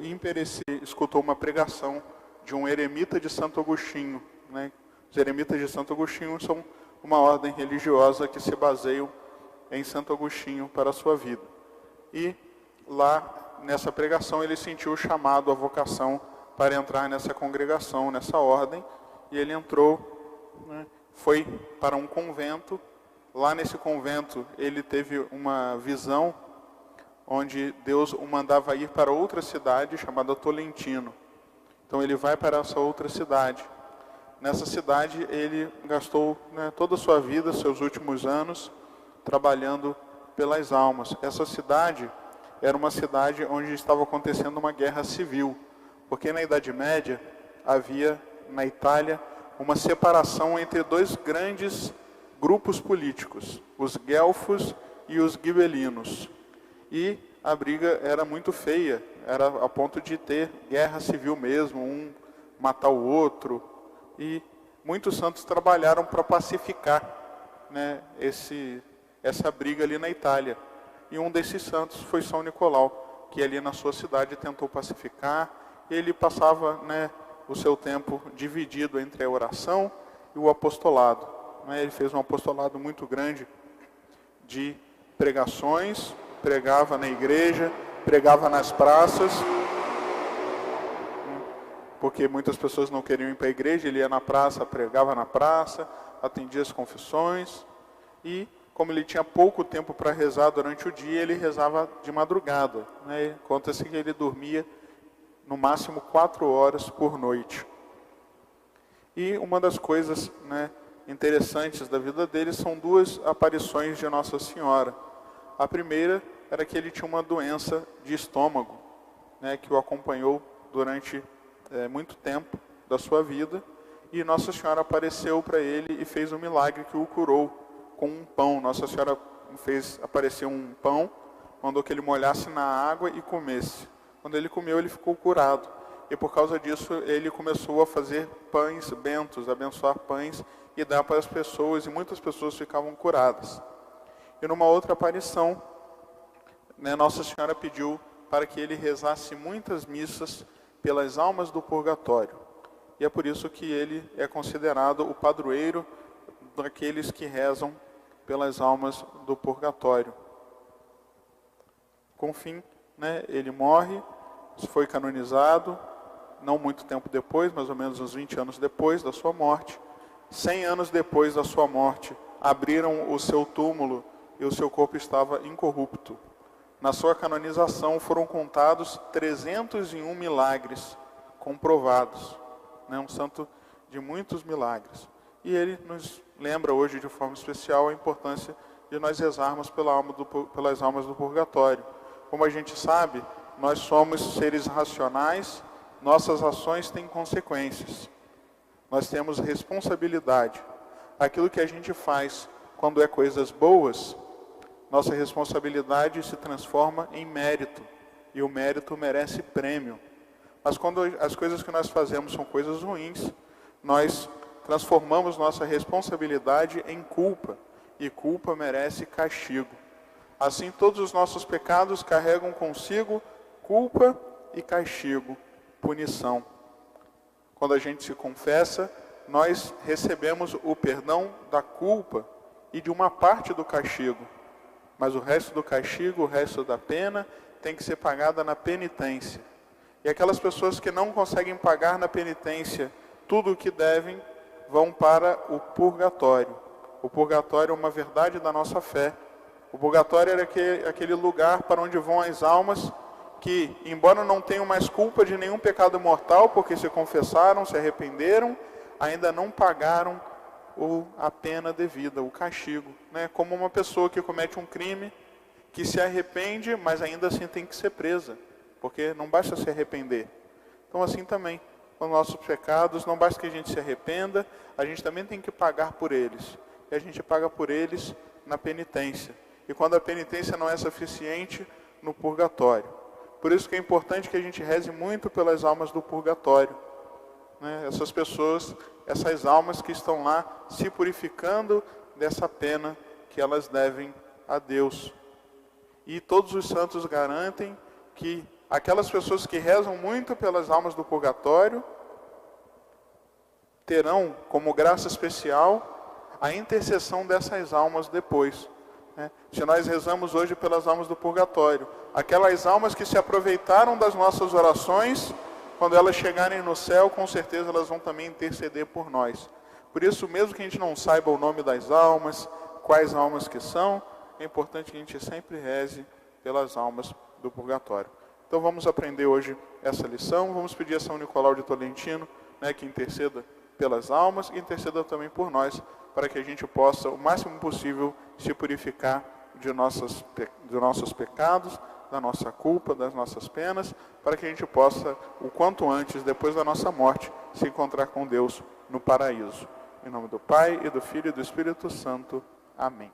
Imperecê escutou uma pregação de um eremita de Santo Agostinho, né? Os eremitas de Santo Agostinho são uma ordem religiosa que se baseiam em Santo Agostinho para a sua vida. E lá, nessa pregação, ele sentiu o chamado, a vocação para entrar nessa congregação, nessa ordem, e ele entrou, né? Foi para um convento. Lá nesse convento, ele teve uma visão onde Deus o mandava ir para outra cidade chamada Tolentino. Então ele vai para essa outra cidade. Nessa cidade ele gastou, né, toda a sua vida, seus últimos anos, trabalhando pelas almas. Essa cidade era uma cidade onde estava acontecendo uma guerra civil, porque na Idade Média havia na Itália uma separação entre dois grandes grupos políticos, os guelfos e os gibelinos. E a briga era muito feia, era a ponto de ter guerra civil mesmo, um matar o outro. E muitos santos trabalharam para pacificar, né, essa briga ali na Itália. E um desses santos foi São Nicolau, que ali na sua cidade tentou pacificar. Ele passava, né, o seu tempo dividido entre a oração e o apostolado. Ele fez um apostolado muito grande de pregações, pregava na igreja, pregava nas praças, porque muitas pessoas não queriam ir para a igreja, ele ia na praça, pregava na praça, atendia as confissões, e como ele tinha pouco tempo para rezar durante o dia, ele rezava de madrugada. Conta-se que ele dormia no máximo 4 horas por noite. E uma das coisas, né, interessantes da vida dele são 2 aparições de Nossa Senhora. A primeira era que ele tinha uma doença de estômago, né, que o acompanhou durante muito tempo da sua vida, e Nossa Senhora apareceu para ele e fez um milagre que o curou com um pão. Nossa Senhora fez aparecer um pão, mandou que ele molhasse na água e comesse. Quando ele comeu, ele ficou curado. E por causa disso, ele começou a fazer pães bentos, abençoar pães e dar para as pessoas, e muitas pessoas ficavam curadas. E numa outra aparição, né, Nossa Senhora pediu para que ele rezasse muitas missas pelas almas do purgatório. E é por isso que ele é considerado o padroeiro daqueles que rezam pelas almas do purgatório. Com fim, né, ele morre, foi canonizado, não muito tempo depois, mais ou menos uns 20 anos depois da sua morte. 100 anos depois da sua morte, abriram o seu túmulo e o seu corpo estava incorrupto. Na sua canonização foram contados 301 milagres comprovados. Né? Um santo de muitos milagres. E ele nos lembra hoje de forma especial a importância de nós rezarmos pelas almas do purgatório. Como a gente sabe, nós somos seres racionais, nossas ações têm consequências. Nós temos responsabilidade. Aquilo que a gente faz quando é coisas boas, nossa responsabilidade se transforma em mérito. E o mérito merece prêmio. Mas quando as coisas que nós fazemos são coisas ruins, nós transformamos nossa responsabilidade em culpa. E culpa merece castigo. Assim, todos os nossos pecados carregam consigo culpa e castigo, punição. Quando a gente se confessa, nós recebemos o perdão da culpa e de uma parte do castigo. Mas o resto do castigo, o resto da pena, tem que ser pagada na penitência. E aquelas pessoas que não conseguem pagar na penitência tudo o que devem, vão para o purgatório. O purgatório é uma verdade da nossa fé. O purgatório era aquele lugar para onde vão as almas que, embora não tenham mais culpa de nenhum pecado mortal, porque se confessaram, se arrependeram, ainda não pagaram a pena devida, o castigo. Né? Como uma pessoa que comete um crime, que se arrepende, mas ainda assim tem que ser presa, porque não basta se arrepender. Então assim também, com os nossos pecados, não basta que a gente se arrependa, a gente também tem que pagar por eles. E a gente paga por eles na penitência. E quando a penitência não é suficiente, no purgatório. Por isso que é importante que a gente reze muito pelas almas do purgatório. Né? Essas pessoas, essas almas que estão lá se purificando dessa pena que elas devem a Deus. E todos os santos garantem que aquelas pessoas que rezam muito pelas almas do purgatório terão como graça especial a intercessão dessas almas depois. Se nós rezamos hoje pelas almas do purgatório, aquelas almas que se aproveitaram das nossas orações, quando elas chegarem no céu, com certeza elas vão também interceder por nós. Por isso, mesmo que a gente não saiba o nome das almas, quais almas que são, é importante que a gente sempre reze pelas almas do purgatório. Então vamos aprender hoje essa lição, vamos pedir a São Nicolau de Tolentino, que interceda pelas almas e interceda também por nós, para que a gente possa, o máximo possível, se purificar de nossos pecados, da nossa culpa, das nossas penas, para que a gente possa, o quanto antes, depois da nossa morte, se encontrar com Deus no paraíso. Em nome do Pai, e do Filho e do Espírito Santo. Amém.